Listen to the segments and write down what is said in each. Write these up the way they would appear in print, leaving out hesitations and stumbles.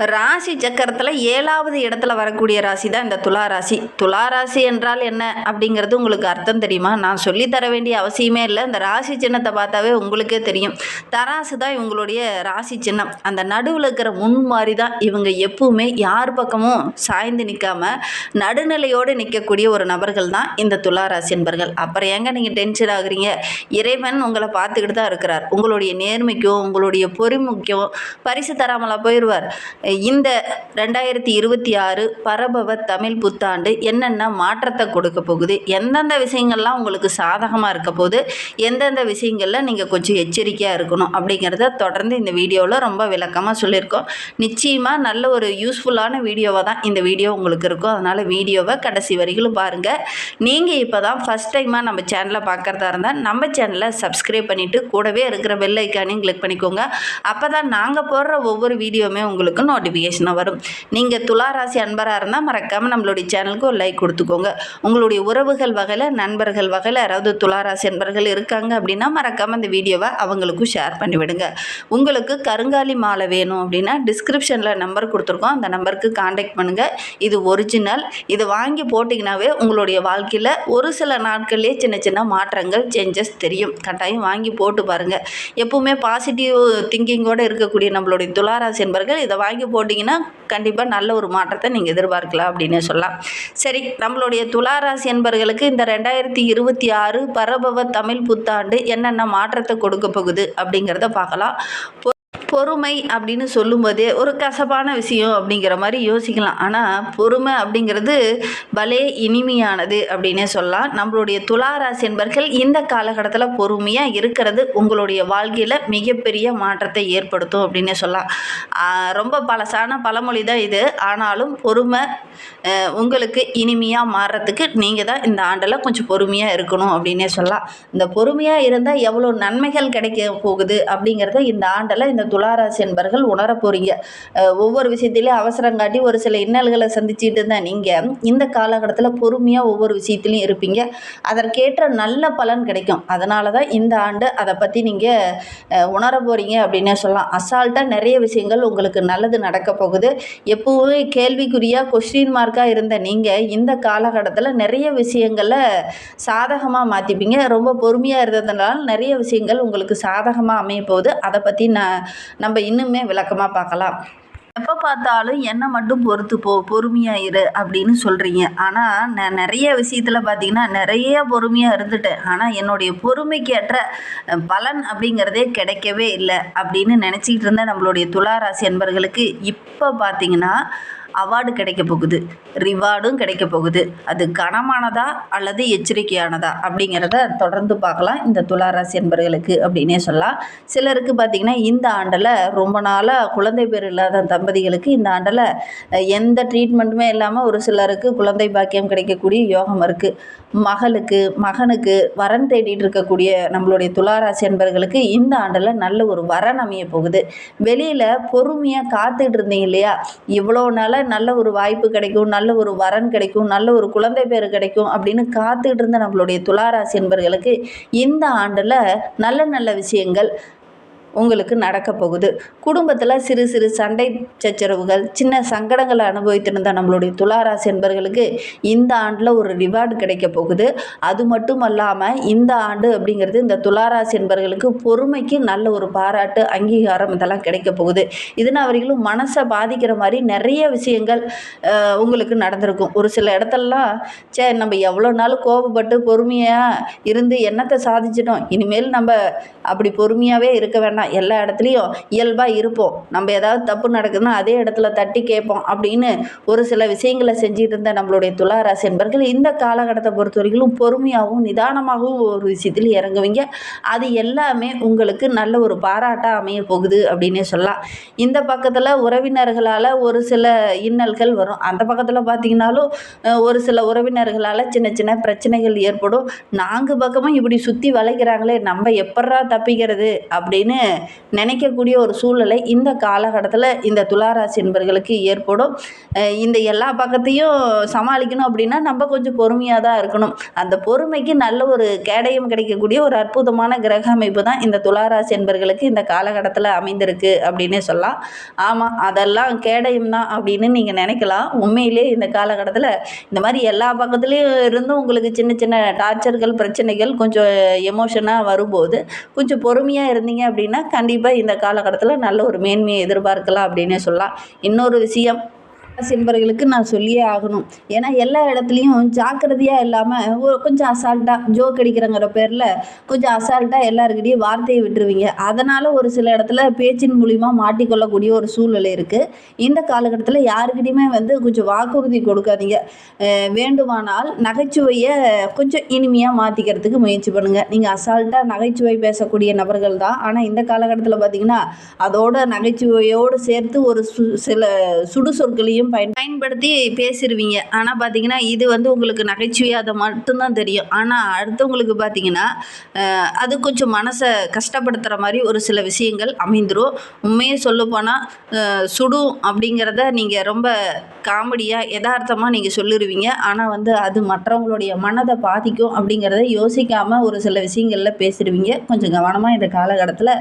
ராசி சக்கரத்தில் 7வது இடத்துல வரக்கூடிய ராசி தான் இந்த துலா ராசி. துலா ராசி என்றால் என்ன அப்படிங்கிறது உங்களுக்கு அர்த்தம் தெரியுமா? நான் சொல்லித்தர வேண்டிய அவசியமே இல்லை. இந்த ராசி சின்னத்தை பார்த்தாவே உங்களுக்கே தெரியும். தராசு தான் இவங்களுடைய ராசி சின்னம். அந்த நடுவில் இருக்கிற முன் மாதிரி தான் இவங்க எப்பவுமே யார் பக்கமும் சாய்ந்து நிற்காம நடுநிலையோடு நிற்கக்கூடிய ஒரு நபர்கள் தான் இந்த துலா ராசி என்பர்கள். அப்புறம் ஏங்க நீங்கள் டென்ஷன் ஆகுறீங்க? இறைவன் உங்களை பார்த்துக்கிட்டு தான் இருக்கிறார். உங்களுடைய நேர்மைக்கும் உங்களுடைய பொறுமைக்கும் பரிசு தராமலா போயிடுவார். இந்த 2026 பரபவ தமிழ் புத்தாண்டு என்னென்ன மாற்றத்தை கொடுக்க போகுது, எந்தெந்த விஷயங்கள்லாம் உங்களுக்கு சாதகமாக இருக்க போகுது, எந்தெந்த விஷயங்களில் நீங்கள் கொஞ்சம் எச்சரிக்கையாக இருக்கணும் அப்படிங்கிறத தொடர்ந்து இந்த வீடியோவில் ரொம்ப விளக்கமாக சொல்லியிருக்கோம். நிச்சயமாக நல்ல ஒரு யூஸ்ஃபுல்லான வீடியோவாக தான் இந்த வீடியோ உங்களுக்கு இருக்கும். அதனால் வீடியோவை கடைசி வரைக்கும் பாருங்கள். நீங்கள் இப்போ தான் ஃபஸ்ட் டைமாக நம்ம சேனலை பார்க்குறதா இருந்தால் நம்ம சேனலை சப்ஸ்கிரைப் பண்ணிவிட்டு கூடவே இருக்கிற பெல் ஐக்கானையும் கிளிக் பண்ணிக்கோங்க. அப்போ தான் நாங்கள் போடுற ஒவ்வொரு வீடியோவுமே உங்களுக்கு நோட்டிஃபிகேஷனாக வரும். நீங்கள் துளாராசி அன்பராக இருந்தால் மறக்காமல் நம்மளுடைய சேனலுக்கு ஒரு லைக் கொடுத்துக்கோங்க. உங்களுடைய உறவுகள் வகையில், நண்பர்கள் வகையில் யாராவது துளாராசி அன்பர்கள் இருக்காங்க அப்படின்னா மறக்காமல் இந்த வீடியோவை அவங்களுக்கும் ஷேர் பண்ணிவிடுங்க. உங்களுக்கு கருங்காலி மாலை வேணும் அப்படின்னா டிஸ்கிரிப்ஷனில் நம்பர் கொடுத்துருக்கோம். அந்த நம்பருக்கு காண்டாக்ட் பண்ணுங்கள். இது ஒரிஜினல். இது வாங்கி போட்டிங்கனாவே உங்களுடைய வாழ்க்கையில் ஒரு சில நாட்கள்லேயே சின்ன சின்ன மாற்றங்கள், சேஞ்சஸ் தெரியும். கட்டாயம் வாங்கி போட்டு பாருங்கள். எப்பவுமே பாசிட்டிவ் திங்கிங்கோடு இருக்கக்கூடிய நம்மளுடைய துளாராசி என்பர்கள் இதை வாங்கி போட்டிங்கன்னா கண்டிப்பாக நல்ல ஒரு மாற்றத்தை நீங்கள் எதிர்பார்க்கலாம் அப்படின்னு சொல்லலாம். சரி, நம்மளுடைய துளாராசி என்பர்களுக்கு இந்த 2026 பரபவ தமிழ் புத்தாண்டு என்னென்ன மாற்றத்தை கொடுக்க போகுது அப்படிங்கிறத பார்க்கலாம். பொறுமை அப்படின்னு சொல்லும்போதே ஒரு கசப்பான விஷயம் அப்படிங்கிற மாதிரி யோசிக்கலாம். ஆனால் பொறுமை அப்படிங்கிறது பலே இனிமையானது அப்படின்னே சொல்லலாம். நம்மளுடைய துளாராசி என்பர்கள் இந்த காலகட்டத்தில் பொறுமையாக இருக்கிறது உங்களுடைய வாழ்க்கையில் மிகப்பெரிய மாற்றத்தை ஏற்படுத்தும் அப்படின்னே சொல்லலாம். ரொம்ப பழசான பழமொழி தான் இது. ஆனாலும் பொறுமை உங்களுக்கு இனிமையாக மாறுறதுக்கு நீங்கள் தான் இந்த ஆண்டில் கொஞ்சம் பொறுமையாக இருக்கணும் அப்படின்னே சொல்லலாம். இந்த பொறுமையாக இருந்தால் எவ்வளோ நன்மைகள் கிடைக்க போகுது அப்படிங்கிறத இந்த ஆண்டில் இந்த துளாராசி என்பர்கள் உணர போகிறீங்க. ஒவ்வொரு விஷயத்திலையும் அவசரம் காட்டி ஒரு சில இன்னல்களை சந்திச்சுட்டு தான் நீங்கள் இந்த காலகட்டத்தில் பொறுமையாக ஒவ்வொரு விஷயத்துலையும் இருப்பீங்க. அதற்கேற்ற நல்ல பலன் கிடைக்கும். அதனால தான் இந்த ஆண்டு அதை பற்றி நீங்கள் உணர போகிறீங்க அப்படின்னே சொல்லலாம். அசால்ட்டாக நிறைய விஷயங்கள் உங்களுக்கு நல்லது நடக்க போகுது. எப்போவுமே கேள்விக்குறியாக கொஸ்டின் மார்க்காக இருந்த நீங்கள் இந்த காலகட்டத்தில் நிறைய விஷயங்களை சாதகமாக மாற்றிப்பீங்க. ரொம்ப பொறுமையாக இருந்ததுனால நிறைய விஷயங்கள் உங்களுக்கு சாதகமாக அமைய போகுது. அதை பற்றி நம்ம இன்னுமே விளக்கமாக பார்க்கலாம். எப்போ பார்த்தாலும் என்னை மட்டும் பொறுத்து பொறுமையாக இரு அப்படின்னு சொல்கிறீங்க. ஆனால் நான் நிறைய விஷயத்தில் பார்த்தீங்கன்னா நிறைய பொறுமையாக இருந்துட்டேன். ஆனால் என்னுடைய பொறுமைக்கு ஏற்ற பலன் அப்படிங்கிறதே கிடைக்கவே இல்லை அப்படின்னு நினச்சிக்கிட்டு இருந்த நம்மளுடைய துளாராசி என்பர்களுக்கு இப்போ பார்த்தீங்கன்னா அவார்டு கிடைக்க போகுது, ரிவார்டும் கிடைக்க போகுது. அது கனமானதா அல்லது எச்சரிக்கையானதா அப்படிங்கிறத தொடர்ந்து பார்க்கலாம் இந்த துளாராசி என்பர்களுக்கு அப்படின்னே சொல்லலாம். சிலருக்கு பார்த்திங்கன்னா இந்த ஆண்டில் ரொம்ப நாளாக குழந்தை பேர் இல்லாத தம்பதிகளுக்கு இந்த ஆண்டில் எந்த ட்ரீட்மெண்ட்டுமே இல்லாமல் ஒரு சிலருக்கு குழந்தை பாக்கியம் கிடைக்கக்கூடிய யோகம் இருக்குது. மகனுக்கு வரன் தேடிட்டு இருக்கக்கூடிய நம்மளுடைய துளாராசி என்பர்களுக்கு இந்த ஆண்டில் நல்ல ஒரு வரன் அமைய போகுது. வெளியில் பொறுமையாக காத்துட்டு இருந்தீங்க இல்லையா, இவ்வளோ நாளாக நல்ல ஒரு வாய்ப்பு கிடைக்கும், நல்ல ஒரு வரன் கிடைக்கும், நல்ல ஒரு குழந்தை பேர் கிடைக்கும் அப்படின்னு காத்துக்கிட்டு இருந்த நம்மளுடைய துளாராசி என்பர்களுக்கு இந்த ஆண்டில் நல்ல நல்ல விஷயங்கள் உங்களுக்கு நடக்க போகுது. குடும்பத்தில் சிறு சிறு சண்டை சச்சரவுகள், சின்ன சங்கடங்களை அனுபவித்திருந்த நம்மளுடைய துளாராசி என்பர்களுக்கு இந்த ஆண்டில் ஒரு ரிவார்டு கிடைக்க போகுது. அது மட்டும் அல்லாமல் இந்த ஆண்டு அப்படிங்கிறது இந்த துளாராசி என்பர்களுக்கு பொறுமைக்கு நல்ல ஒரு பாராட்டு, அங்கீகாரம் இதெல்லாம் கிடைக்க போகுது. இதனால் அவர்களும் மனசை பாதிக்கிற மாதிரி நிறைய விஷயங்கள் உங்களுக்கு நடந்திருக்கும். ஒரு சில இடத்துலலாம் நம்ம எவ்வளோ நாள் கோபப்பட்டு பொறுமையாக இருந்து என்னத்தை சாதிச்சிட்டோம், இனிமேல் நம்ம அப்படி பொறுமையாகவே இருக்க வேண்டாம், எல்லா இடத்துலையும் இயல்பாக இருப்போம், நம்ம ஏதாவது தப்பு நடக்குதுன்னா அதே இடத்துல தட்டி கேட்போம் அப்படின்னு ஒரு சில விஷயங்களை செஞ்சுட்டு இருந்த நம்மளுடைய துளாராசி என்பர்கள் இந்த காலகட்டத்தை பொறுத்த வரைக்கும் பொறுமையாகவும் நிதானமாகவும் ஒரு விஷயத்தில் இறங்குவீங்க. அது எல்லாமே உங்களுக்கு நல்ல ஒரு பாராட்டாக அமைய போகுது அப்படின்னே சொல்லலாம். இந்த பக்கத்தில் உறவினர்களால் ஒரு சில இன்னல்கள் வரும். அந்த பக்கத்தில் பார்த்திங்கனாலும் ஒரு சில உறவினர்களால் சின்ன சின்ன பிரச்சனைகள் ஏற்படும். நான்கு பக்கமும் இப்படி சுற்றி வளைக்கிறாங்களே, நம்ம எப்பட்றா தப்பிக்கிறது அப்படின்னு நினைக்கக்கூடிய ஒரு சூழ்நிலை இந்த காலகட்டத்தில் இந்த துளாராசி என்பர்களுக்கு ஏற்படும். இந்த எல்லா பக்கத்தையும் சமாளிக்கணும் அப்படின்னா நம்ம கொஞ்சம் பொறுமையாக தான் இருக்கணும். அந்த பொறுமைக்கு நல்ல ஒரு கேடயம் கிடைக்கக்கூடிய ஒரு அற்புதமான கிரக அமைப்பு தான் இந்த துளாராசி என்பர்களுக்கு இந்த காலகட்டத்தில் அமைந்திருக்கு அப்படின்னே சொல்லலாம். ஆமாம், அதெல்லாம் கேடயம் தான் அப்படின்னு நீங்கள் நினைக்கலாம். உண்மையிலே இந்த காலகட்டத்தில் இந்த மாதிரி எல்லா பக்கத்துலேயும் இருந்தும் உங்களுக்கு சின்ன சின்ன டார்ச்சர்கள், பிரச்சனைகள் கொஞ்சம் எமோஷனாக வரும்போது கொஞ்சம் பொறுமையாக இருந்தீங்க அப்படின்னா கண்டிப்பாக இந்த காலகட்டத்தில் நல்ல ஒரு மேன்மையை எதிர்பார்க்கலாம் அப்படின்னே சொல்லலாம். இன்னொரு விஷயம் என்பர்களுக்கு நான் சொல்லியே ஆகணும். ஏன்னா எல்லா இடத்துலையும் ஜாக்கிரதையாக இல்லாமல் கொஞ்சம் அசால்ட்டாக ஜோக் அடிக்கிறங்கிற பேரில் கொஞ்சம் அசால்ட்டாக எல்லாருக்கிட்டையும் வார்த்தையை விட்டுருவீங்க. அதனால் ஒரு சில இடத்துல பேச்சின் மூலிமா மாட்டிக்கொள்ளக்கூடிய ஒரு சூழ்நிலை இருக்குது. இந்த காலகட்டத்தில் யாருக்கிட்டையுமே கொஞ்சம் வாக்குறுதி கொடுக்காதீங்க. வேண்டுமானால் நகைச்சுவையை கொஞ்சம் இனிமையாக மாற்றிக்கிறதுக்கு முயற்சி பண்ணுங்கள். நீங்கள் அசால்ட்டாக நகைச்சுவை பேசக்கூடிய நபர்கள் தான். ஆனால் இந்த காலகட்டத்தில் பார்த்திங்கன்னா அதோட நகைச்சுவையோடு சேர்த்து ஒரு சில சுடு சொற்களையும் பயன்படுத்தி பேசிடுவீங்க. ஆனால் பார்த்தீங்கன்னா இது உங்களுக்கு நகைச்சுவையாக அதை மட்டும்தான் தெரியும். ஆனால் அடுத்தவங்களுக்கு பார்த்தீங்கன்னா அது கொஞ்சம் மனசை கஷ்டப்படுத்துகிற மாதிரி ஒரு சில விஷயங்கள் அமைந்துடும். உண்மையே சொல்லப்போனால் சுடும் அப்படிங்கிறத நீங்கள் ரொம்ப காமெடியாக யதார்த்தமாக நீங்கள் சொல்லிடுவீங்க. ஆனால் அது மற்றவங்களுடைய மனதை பாதிக்கும் அப்படிங்கிறத யோசிக்காமல் ஒரு சில விஷயங்களில் பேசிடுவீங்க. கொஞ்சம் கவனமாக இந்த காலகட்டத்தில்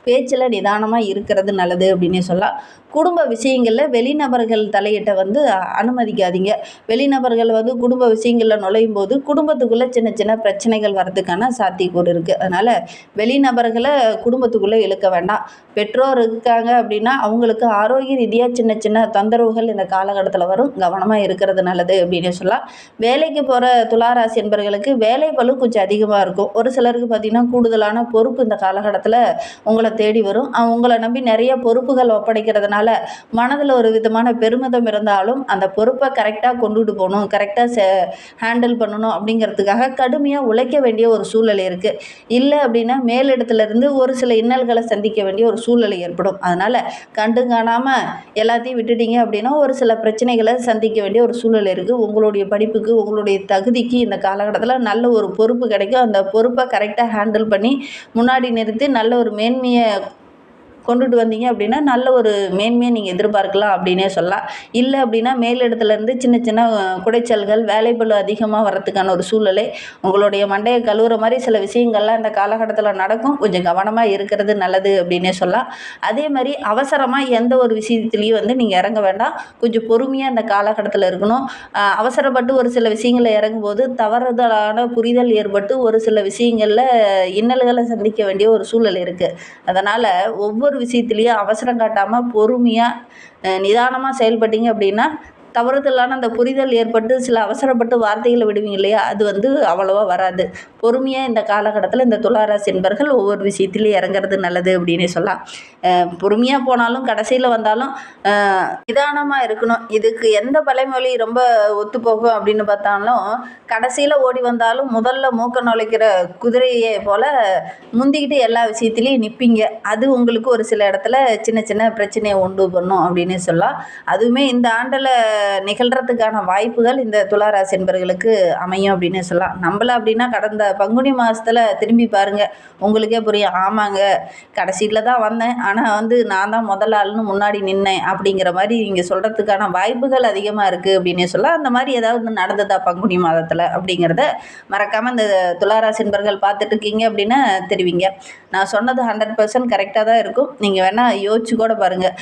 பேச்சில் நிதானமாக இருக்கிறது நல்லது அப்படின்னே சொல்லலாம். குடும்ப விஷயங்களில் வெளிநபர்கள் தலையிட்ட அனுமதிக்காதீங்க. வெளிநபர்கள் குடும்ப விஷயங்களில் நுழையும் போது குடும்பத்துக்குள்ளே சின்ன சின்ன பிரச்சனைகள் வர்றதுக்கான சாத்தியக்கூறு இருக்குது. அதனால் வெளிநபர்களை குடும்பத்துக்குள்ளே இழுக்க வேண்டாம். பெற்றோர் இருக்காங்க அப்படின்னா அவங்களுக்கு ஆரோக்கிய ரீதியாக சின்ன சின்ன தொந்தரவுகள் இந்த காலகட்டத்தில் வரும். கவனமாக இருக்கிறது நல்லது அப்படின்னு சொல்லலாம். வேலைக்கு போகிற துளாராசி என்பர்களுக்கு வேலை பளு கொஞ்சம் அதிகமாக இருக்கும். ஒரு சிலருக்கு பார்த்திங்கன்னா கூடுதலான பொறுப்பு இந்த காலகட்டத்தில் உங்களை தேடி வரும். உங்களை நம்பி நிறைய பொறுப்புகள் ஒப்படைக்கிறதுனால மனதில் ஒரு விதமான பெருமிதம் இருந்தாலும் அந்த பொறுப்பை கரெக்டாக கொண்டுட்டு போகணும், கரெக்டாக ஹேண்டில் பண்ணணும் அப்படிங்கிறதுக்காக கடுமையாக உழைக்க வேண்டிய ஒரு சூழ்நிலை இருக்குது. இல்லை அப்படின்னா மேலிடத்துலேருந்து ஒரு சில இன்னல்களை சந்திக்க வேண்டிய ஒரு சூழ்நிலை ஏற்படும். அதனால் கண்டு காணாமல் எல்லாத்தையும் விட்டுட்டீங்க அப்படின்னா ஒரு சில பிரச்சனைகளை சந்திக்க வேண்டிய ஒரு சூழ்நிலை இருக்குது. உங்களுடைய படிப்புக்கு, உங்களுடைய தகுதிக்கு இந்த காலகட்டத்தில் நல்ல ஒரு பொறுப்பு கிடைக்கும். அந்த பொறுப்பை கரெக்டாக ஹேண்டில் பண்ணி முன்னாடி நிறுத்தி நல்ல ஒரு மேன்மையை கொண்டுட்டு வந்தீங்க அப்படின்னா நல்ல ஒரு மேன்மையை நீங்கள் எதிர்பார்க்கலாம் அப்படின்னே சொல்லலாம். இல்லை அப்படின்னா மேலிடத்துலேருந்து சின்ன சின்ன குடைச்சல்கள், வேலைப்பளு அதிகமாக வர்றதுக்கான ஒரு சூழ்நிலை, உங்களுடைய மண்டையை கழுவுற மாதிரி சில விஷயங்கள்லாம் இந்த காலகட்டத்தில் நடக்கும். கொஞ்சம் கவனமாக இருக்கிறது நல்லது அப்படின்னே சொல்லலாம். அதே மாதிரி அவசரமாக எந்த ஒரு விஷயத்துலேயும் நீங்கள் இறங்க வேண்டாம். கொஞ்சம் பொறுமையாக இந்த காலகட்டத்தில் இருக்கணும். அவசரப்பட்டு ஒரு சில விஷயங்களில் இறங்கும்போது தவறுதலான புரிதல் ஏற்பட்டு ஒரு சில விஷயங்களில் இன்னல்களை சந்திக்க வேண்டிய ஒரு சூழ்நிலை இருக்குது. அதனால் ஒவ்வொரு விஷயத்துலேயும் அவசரம் காட்டாமல் பொறுமையாக நிதானமாக செயல்பட்டீங்க அப்படின்னா தவறுதலான அந்த புரிதல் ஏற்பட்டு சில அவசரப்பட்டு வார்த்தைகளை விடுவீங்க இல்லையா, அது அவ்வளோவா வராது. பொறுமையாக இந்த காலகட்டத்தில் இந்த துளாராசி என்பர்கள் ஒவ்வொரு விஷயத்துலையும் இறங்குறது நல்லது அப்படின்னே சொல்லலாம். பொறுமையாக போனாலும் கடைசியில் வந்தாலும் நிதானமாக இருக்கணும். இதுக்கு எந்த பழமொழி ரொம்ப ஒத்துப்போகும் அப்படின்னு பார்த்தாலும், கடைசியில் ஓடி வந்தாலும் முதல்ல மூக்க நுழைக்கிற குதிரையை போல் முந்திக்கிட்டு எல்லா விஷயத்துலையும் நிற்பீங்க. அது உங்களுக்கு ஒரு சில இடத்துல சின்ன சின்ன பிரச்சனையை உண்டு பண்ணும் அப்படின்னு சொல்லலாம். அதுவுமே இந்த ஆண்டில் நிகழ்கிறதுக்கான வாய்ப்புகள் இந்த துளாராசி என்பர்களுக்கு அமையும் அப்படின்னு சொல்லலாம். நம்மள அப்படின்னா கடந்த பங்குனி மாதத்தில் திரும்பி பாருங்கள், உங்களுக்கே புரியும். ஆமாங்க, கடைசியில் தான் வந்தேன், ஆனால் நான் தான் முதல் ஆள்னு முன்னாடி நின்னேன் அப்படிங்கிற மாதிரி நீங்கள் சொல்கிறதுக்கான வாய்ப்புகள் அதிகமாக இருக்குது அப்படின்னே சொல்லலாம். அந்த மாதிரி ஏதாவது நடந்ததா பங்குனி மாதத்தில் அப்படிங்கிறத மறக்காமல் இந்த துளாராசி என்பர்கள் பார்த்துட்டு இருக்கீங்க அப்படின்னா தெரிவிங்க. நான் சொன்னது 100% கரெக்டாக தான் இருக்கும். நீங்கள் வேணால் யோசிச்சு கூட பாருங்கள்.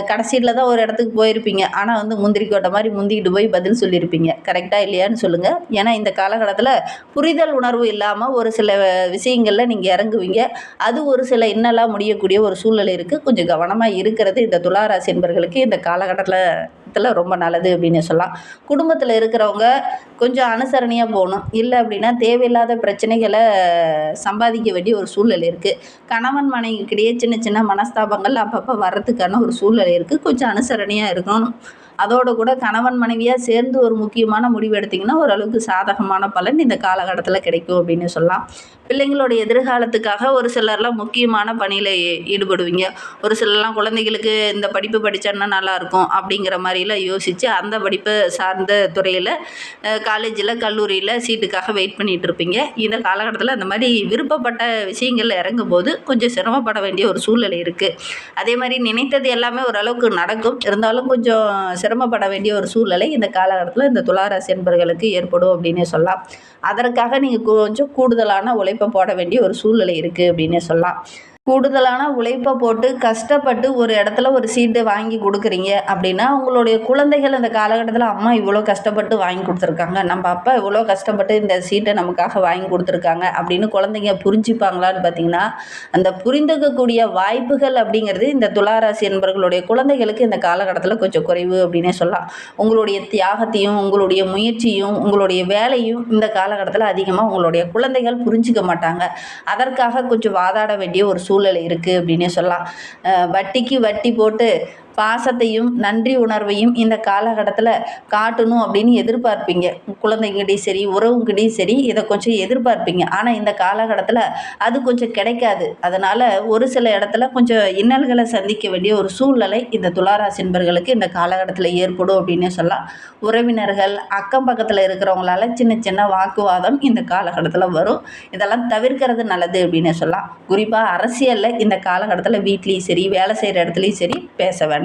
கடைசியில் தான் ஒரு இடத்துக்கு போயிருப்பீங்க, ஆனால் முந்திரி கோட்டை மாதிரி முந்திக்கிட்டு போய் பதில் சொல்லியிருப்பீங்க. கரெக்டாக இல்லையான்னு சொல்லுங்கள். ஏன்னா இந்த காலகட்டத்தில் புரிதல் உணர்வு இல்லாமல் ஒரு சில விஷயங்களில் நீங்கள் இறங்குவீங்க. அது ஒரு சில இன்னலாக முடியக்கூடிய ஒரு சூழ்நிலை இருக்குது. கொஞ்சம் கவனமாக இருக்கிறது இந்த துளாராசி என்பர்களுக்கு இந்த காலகட்டத்தில் ரொம்ப நல்லது அப்படின்னு சொல்லலாம். குடும்பத்தில் இருக்கிறவங்க கொஞ்சம் அனுசரணையாக போகணும். இல்லை அப்படின்னா தேவையில்லாத பிரச்சனைகளை சம்பாதிக்க வேண்டிய ஒரு சூழ்நிலை இருக்குது. கணவன் மனைவிக்கிடையே சின்ன சின்ன மனஸ்தாபங்கள் அப்பப்போ வர்றதுக்கான ஒரு சூழ்நிலை இருக்குது. கொஞ்சம் அனுசரணையாக இருக்கணும். அதோடு கூட கணவன் மனைவியாக சேர்ந்து ஒரு முக்கியமான முடிவு எடுத்திங்கன்னா ஓரளவுக்கு சாதகமான பலன் இந்த காலகட்டத்தில் கிடைக்கும் அப்படின்னு சொல்லலாம். பிள்ளைங்களோட எதிர்காலத்துக்காக ஒரு சிலர்லாம் முக்கியமான பணியில் ஈடுபடுவீங்க. ஒரு சிலர்லாம் குழந்தைகளுக்கு இந்த படிப்பு படித்தா நல்லாயிருக்கும் அப்படிங்கிற மாதிரிலாம் யோசித்து அந்த படிப்பை சார்ந்த துறையில் காலேஜில் கல்லூரியில் சீட்டுக்காக வெயிட் பண்ணிகிட்டு இருப்பீங்க. இந்த காலகட்டத்தில் அந்த மாதிரி விருப்பப்பட்ட விஷயங்கள் இறங்கும்போது கொஞ்சம் சிரமப்பட வேண்டிய ஒரு சூழ்நிலை இருக்குது. அதே மாதிரி நினைத்தது எல்லாமே ஓரளவுக்கு நடக்கும், இருந்தாலும் கொஞ்சம் சிரமப்பட வேண்டிய ஒரு சூழ்நிலை இந்த காலகட்டத்தில் இந்த துளாராசி என்பவர்களுக்கு ஏற்படும் அப்படின்னே சொல்லலாம். அதற்காக நீங்கள் கொஞ்சம் கூடுதலான உழைப்பை போட வேண்டிய ஒரு சூழ்நிலை இருக்குது அப்படின்னே சொல்லலாம். கூடுதலான உழைப்பை போட்டு கஷ்டப்பட்டு ஒரு இடத்துல ஒரு சீட்டு வாங்கி கொடுக்குறீங்க அப்படின்னா, உங்களுடைய குழந்தைகள் அந்த காலகட்டத்தில் அம்மா இவ்வளோ கஷ்டப்பட்டு வாங்கி கொடுத்துருக்காங்க, நம்ம அப்பா இவ்வளோ கஷ்டப்பட்டு இந்த சீட்டை நமக்காக வாங்கி கொடுத்துருக்காங்க அப்படின்னு குழந்தைங்க புரிஞ்சுப்பாங்களான்னு பார்த்தீங்கன்னா, அந்த புரிந்துக்கக்கூடிய வாய்ப்புகள் அப்படிங்கிறது இந்த துளாராசி என்பவர்களுடைய குழந்தைகளுக்கு இந்த காலகட்டத்தில் கொஞ்சம் குறைவு அப்படின்னே சொல்லலாம். உங்களுடைய தியாகத்தையும் உங்களுடைய முயற்சியும் உங்களுடைய வேலையும் இந்த காலகட்டத்தில் அதிகமாக உங்களுடைய குழந்தைகள் புரிஞ்சிக்க மாட்டாங்க. அதற்காக கொஞ்சம் வாதாட வேண்டிய ஒரு சூழ்நிலை இருக்குது அப்படின்னே சொல்லலாம். வட்டிக்கு வட்டி போட்டு பாசத்தையும் நன்றி உணர்வையும் இந்த காலகட்டத்தில் காட்டணும் அப்படின்னு எதிர்பார்ப்பீங்க. குழந்தைங்கிட்டையும் சரி உறவுங்கிட்டையும் சரி இதை கொஞ்சம் எதிர்பார்ப்பீங்க. ஆனால் இந்த காலகட்டத்தில் அது கொஞ்சம் கிடைக்காது. அதனால் ஒரு சில இடத்துல கொஞ்சம் இன்னல்களை சந்திக்க வேண்டிய ஒரு சூழ்நிலை இந்த துளாராசி என்பவர்களுக்கு இந்த காலகட்டத்தில் ஏற்படும் அப்படின்னே சொல்லலாம். உறவினர்கள் அக்கம் பக்கத்தில் இருக்கிறவங்களால சின்ன சின்ன வாக்குவாதம் இந்த காலகட்டத்தில் வரும். இதெல்லாம் தவிர்க்கிறது நல்லது அப்படின்னே சொல்லலாம். குறிப்பாக அரசியலில் இந்த காலகட்டத்தில் வீட்லேயும் சரி வேலை செய்கிற இடத்துலையும் சரி பேச வேண்டாம்.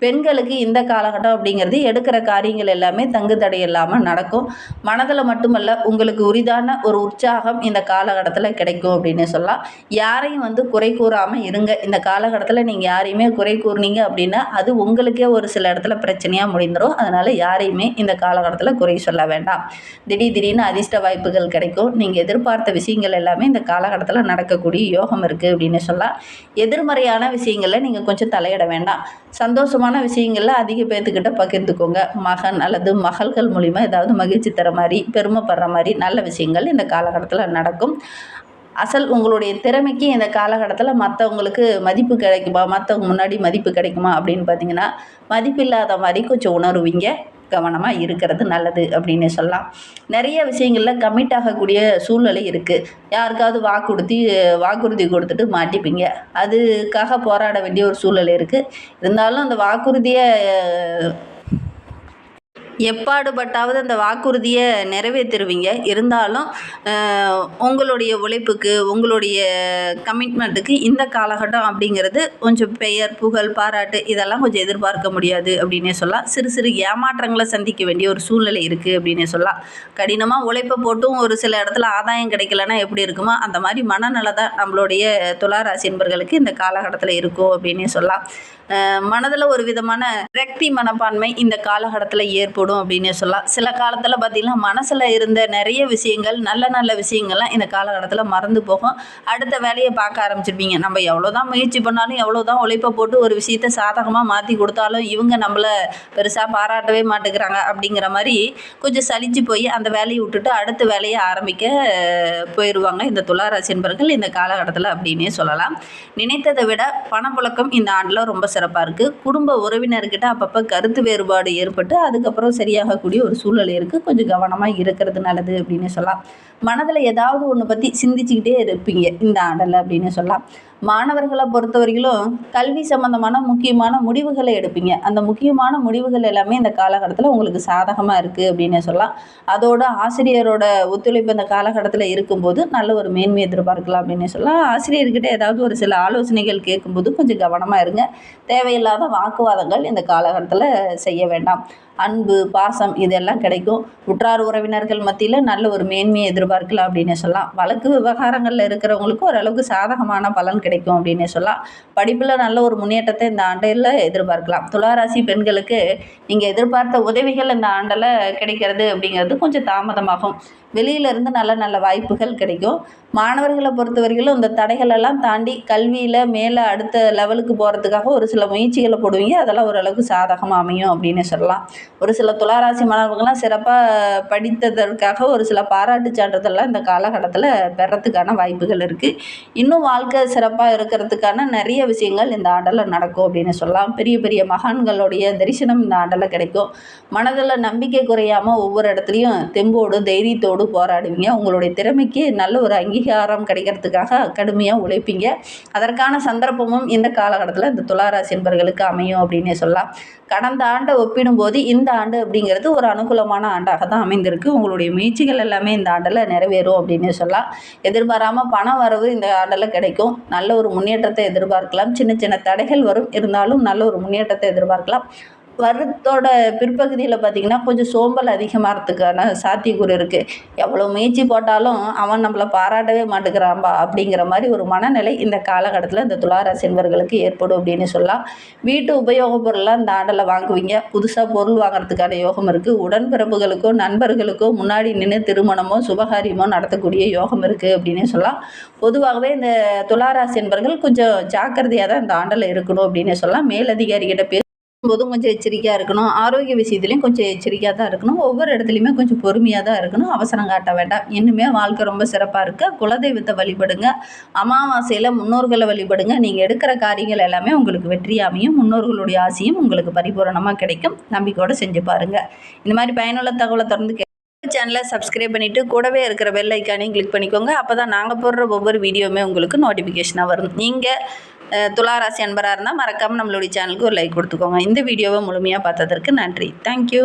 பெண்களுக்கு இந்த காலகட்டம் அப்படிங்கிறது எடுக்கிற காரியங்கள் எல்லாமே தங்கு தடை இல்லாமல் நடக்கும். மனதில் மட்டுமல்ல, உங்களுக்கு உரிதான ஒரு உற்சாகம் இந்த காலகட்டத்தில் கிடைக்கும் அப்படின்னு சொல்லலாம். யாரையும் குறை கூறாமல் இருங்க. இந்த காலகட்டத்தில் நீங்கள் யாரையுமே குறை கூறினீங்க அப்படின்னா அது உங்களுக்கே ஒரு சில இடத்துல பிரச்சனையாக முடிந்துடும். அதனால் யாரையுமே இந்த காலகட்டத்தில் குறை சொல்ல வேண்டாம். திடீர்னு அதிர்ஷ்ட வாய்ப்புகள் கிடைக்கும். நீங்கள் எதிர்பார்த்த விஷயங்கள் எல்லாமே இந்த காலகட்டத்தில் நடக்கக்கூடிய யோகம் இருக்குது அப்படின்னு சொல்லலாம். எதிர்மறையான விஷயங்களில் நீங்கள் கொஞ்சம் தலையிட வேண்டாம். சந்தோஷமான விஷயங்கள்ல அதிக பேர்த்துக்கிட்ட பகிர்ந்துக்கோங்க. மகன் அல்லது மகள்கள் மூலிமா ஏதாவது மகிழ்ச்சி தர மாதிரி பெருமைப்படுற மாதிரி நல்ல விஷயங்கள் இந்த காலகட்டத்தில் நடக்கும். அசல் உங்களுடைய திறமைக்கு இந்த காலகட்டத்தில் மற்றவங்களுக்கு மதிப்பு கிடைக்குமா, மற்றவங்க முன்னாடி மதிப்பு கிடைக்குமா அப்படின்னு பார்த்தீங்கன்னா மதிப்பில்லாத மாதிரி கொஞ்சம் உணருவீங்க. கவனமாக இருக்கிறது நல்லது அப்படின்னு சொல்லலாம். நிறைய விஷயங்களில் கமிட் ஆகக்கூடிய சூழ்நிலை இருக்குது. யாருக்காவது வாக்குறுதி கொடுத்துட்டு மாட்டிப்பீங்க. அதுக்காக போராட வேண்டிய ஒரு சூழ்நிலை இருக்குது. இருந்தாலும் அந்த வாக்குறுதியை எப்பாடுபட்டாவது அந்த வாக்குறுதியை நிறைவேற்றிருவீங்க. இருந்தாலும் உங்களுடைய உழைப்புக்கு உங்களுடைய கமிட்மெண்ட்டுக்கு இந்த காலகட்டம் அப்படிங்கிறது கொஞ்சம் பெயர் புகழ் பாராட்டு இதெல்லாம் கொஞ்சம் எதிர்பார்க்க முடியாது அப்படின்னே சொல்லலாம். சிறு சிறு ஏமாற்றங்களை சந்திக்க வேண்டிய ஒரு சூழ்நிலை இருக்குது அப்படின்னே சொல்லலாம். கடினமாக உழைப்பை போட்டும் ஒரு சில இடத்துல ஆதாயம் கிடைக்கலன்னா எப்படி இருக்குமோ அந்த மாதிரி மனநல தான் நம்மளுடைய துளாராசி என்பவர்களுக்கு இந்த காலகட்டத்தில் இருக்கும் அப்படின்னே சொல்லலாம். மனதில் ஒரு விதமான விரக்தி மனப்பான்மை இந்த காலகட்டத்தில் ஏற்படும் அப்படின்னே சொல்லலாம். சில காலத்தில் பார்த்திங்கன்னா மனசில் இருந்த நிறைய விஷயங்கள் நல்ல விஷயங்கள்லாம் இந்த காலகட்டத்தில் மறந்து போகும். அடுத்த வேலையை பார்க்க ஆரம்பிச்சிருப்பீங்க. நம்ம எவ்வளோதான் முயற்சி பண்ணாலும் எவ்வளோதான் உழைப்பை போட்டு ஒரு விஷயத்தை சாதகமாக மாற்றி கொடுத்தாலும் இவங்க நம்மளை பெருசாக பாராட்டவே மாட்டேங்கிறாங்க அப்படிங்கிற மாதிரி கொஞ்சம் சலிச்சு போய் அந்த வேலையை விட்டுட்டு அடுத்த வேலையை ஆரம்பிக்க போயிடுவாங்க இந்த துளாராசி என்பவர்கள் இந்த காலகட்டத்தில் அப்படின்னே சொல்லலாம். நினைத்ததை விட பணப்புழக்கம் இந்த ஆண்டில் ரொம்ப சிறப்பாக இருக்குது. குடும்ப உறவினர்கிட்ட அப்பப்போ கருத்து வேறுபாடு ஏற்பட்டு அதுக்கப்புறம் சரியாகக்கூடிய ஒரு சூழ்நிலை இருக்குது. கொஞ்சம் கவனமாக இருக்கிறது நல்லது அப்படின்னு சொல்லலாம். மனதில் ஏதாவது ஒன்று பற்றி சிந்திச்சுக்கிட்டே இருப்பீங்க இந்த ஆண்டில் அப்படின்னு சொல்லலாம். மாணவர்களை பொறுத்தவரையிலும் கல்வி சம்பந்தமான முக்கியமான முடிவுகளை எடுப்பீங்க. அந்த முக்கியமான முடிவுகள் எல்லாமே இந்த காலகட்டத்தில் உங்களுக்கு சாதகமாக இருக்குது அப்படின்னு சொல்லலாம். அதோட ஆசிரியரோட ஒத்துழைப்பு இந்த காலகட்டத்தில் இருக்கும்போது நல்ல ஒரு மேன்மை எதிர்பார்க்கலாம் அப்படின்னு சொல்லலாம். ஆசிரியர்கிட்ட ஏதாவது ஒரு சில ஆலோசனைகள் கேட்கும்போது கொஞ்சம் கவனமாக இருங்க. தேவையில்லாத வாக்குவாதங்கள் இந்த காலகட்டத்தில் செய்ய வேண்டாம். அன்பு பாசம் இதெல்லாம் கிடைக்கும். உற்றார் உறவினர்கள் மத்தியில் நல்ல ஒரு மேன்மையை எதிர்பார்க்கலாம் அப்படின்னு சொல்லலாம். வழக்கு விவகாரங்களில் இருக்கிறவங்களுக்கு ஓரளவுக்கு சாதகமான பலன் கிடைக்கும் அப்படின்னு சொல்லலாம். படிப்பில் நல்ல ஒரு முன்னேற்றத்தை இந்த ஆண்டில் எதிர்பார்க்கலாம். துளாராசி பெண்களுக்கு நீங்கள் எதிர்பார்த்த உதவிகள் இந்த ஆண்டில் கிடைக்கிறது அப்படிங்கிறது கொஞ்சம் தாமதமாகும். வெளியிலேருந்து நல்ல வாய்ப்புகள் கிடைக்கும். மாணவர்களை பொறுத்தவரையிலும் இந்த தடைகளெல்லாம் தாண்டி கல்வியில் மேலே அடுத்த லெவலுக்கு போகிறதுக்காக ஒரு சில முயற்சிகளை போடுவீங்க. அதெல்லாம் ஓரளவுக்கு சாதகமாக அமையும் அப்படின்னு சொல்லலாம். ஒரு சில துளாராசி மாணவர்கள்லாம் சிறப்பாக படித்ததற்காக ஒரு சில பாராட்டு சான்றிதழ்லாம் இந்த காலகட்டத்தில் பெறத்துக்கான வாய்ப்புகள் இருக்குது. இன்னும் வாழ்க்கை சிறப்பாக சிறப்பாக இருக்கிறதுக்கான நிறைய விஷயங்கள் இந்த ஆண்டில் நடக்கும் அப்படின்னு சொல்லலாம். பெரிய பெரிய மகான்களுடைய தரிசனம் இந்த ஆண்டில் கிடைக்கும். மனதில் நம்பிக்கை குறையாமல் ஒவ்வொரு இடத்துலையும் தெம்போடு தைரியத்தோடு போராடுவீங்க. உங்களுடைய திறமைக்கு நல்ல ஒரு அங்கீகாரம் கிடைக்கிறதுக்காக கடுமையாக உழைப்பீங்க. அதற்கான சந்தர்ப்பமும் இந்த காலகட்டத்தில் இந்த துளாராசி என்பவர்களுக்கு அமையும் அப்படின்னே சொல்லலாம். கடந்த ஆண்டை ஒப்பிடும்போது இந்த ஆண்டு அப்படிங்கிறது ஒரு அனுகூலமான ஆண்டாக தான் அமைந்திருக்கு. உங்களுடைய முயற்சிகள் எல்லாமே இந்த ஆண்டில் நிறைவேறும் அப்படின்னு சொல்லலாம். எதிர்பாராமல் பண வரவு இந்த ஆண்டில் கிடைக்கும். நல்ல ஒரு முன்னேற்றத்தை எதிர்பார்க்கலாம். சின்ன சின்ன தடைகள் வரும், இருந்தாலும் நல்ல ஒரு முன்னேற்றத்தை எதிர்பார்க்கலாம். வருடத்தோட பிற்பகுதியில் பார்த்திங்கன்னா கொஞ்சம் சோம்பல் அதிகமாகிறதுக்கான சாத்தியக்கூறு இருக்குது. எவ்வளோ முயற்சி போட்டாலும் அவன் நம்மளை பாராட்டவே மாட்டேங்கிறான்பா அப்படிங்கிற மாதிரி ஒரு மனநிலை இந்த காலகட்டத்தில் இந்த துளாராசி என்பவர்களுக்கு ஏற்படும் அப்படின்னு சொல்லலாம். வீட்டு உபயோகப் பொருள்லாம் இந்த ஆண்டில் வாங்குவீங்க. புதுசாக பொருள் வாங்குறதுக்கான யோகம் இருக்குது. உடன்பிறப்புகளுக்கோ நண்பர்களுக்கோ முன்னாடி நின்று திருமணமோ சுபகாரியமோ நடத்தக்கூடிய யோகம் இருக்குது அப்படின்னு சொல்லலாம். பொதுவாகவே இந்த துளாராசி என்பவர்கள் கொஞ்சம் ஜாக்கிரதையாக தான் இந்த ஆண்டில் இருக்கணும் அப்படின்னு சொல்லலாம். மேலதிகாரிகிட்ட போதும் கொஞ்சம் எச்சரிக்கையாக இருக்கணும். ஆரோக்கிய விஷயத்துலையும் கொஞ்சம் எச்சரிக்கையாக தான் இருக்கணும். ஒவ்வொரு இடத்துலையுமே கொஞ்சம் பொறுமையாக தான் இருக்கணும். அவசரம் காட்ட வேண்டாம். இன்னுமே வாழ்க்கை ரொம்ப சிறப்பாக இருக்குது. குலதெய்வத்தை வழிபடுங்க. அமாவாசையில் முன்னோர்களை வழிபடுங்க. நீங்கள் எடுக்கிற காரியங்கள் எல்லாமே உங்களுக்கு வெற்றி அமையும். முன்னோர்களுடைய ஆசையும் உங்களுக்கு பரிபூரணமாக கிடைக்கும். நம்பிக்கையோடு செஞ்சு பாருங்கள். இந்த மாதிரி பயனுள்ள தகவலை தொடர்ந்து சேனலை சப்ஸ்கிரைப் பண்ணிவிட்டு கூடவே இருக்கிற பெல் ஐக்கானையும் கிளிக் பண்ணிக்கோங்க. அப்போ தான் நாங்கள் போடுற ஒவ்வொரு வீடியோவுமே உங்களுக்கு நோட்டிஃபிகேஷனாக வரும். நீங்கள் துளாராசி அன்பராக இருந்தால் மறக்காமல் நம்மளுடைய சேனலுக்கு ஒரு லைக் கொடுத்துக்கோங்க. இந்த வீடியோவை முழுமையாக பார்த்ததற்கு நன்றி. தேங்க்யூ.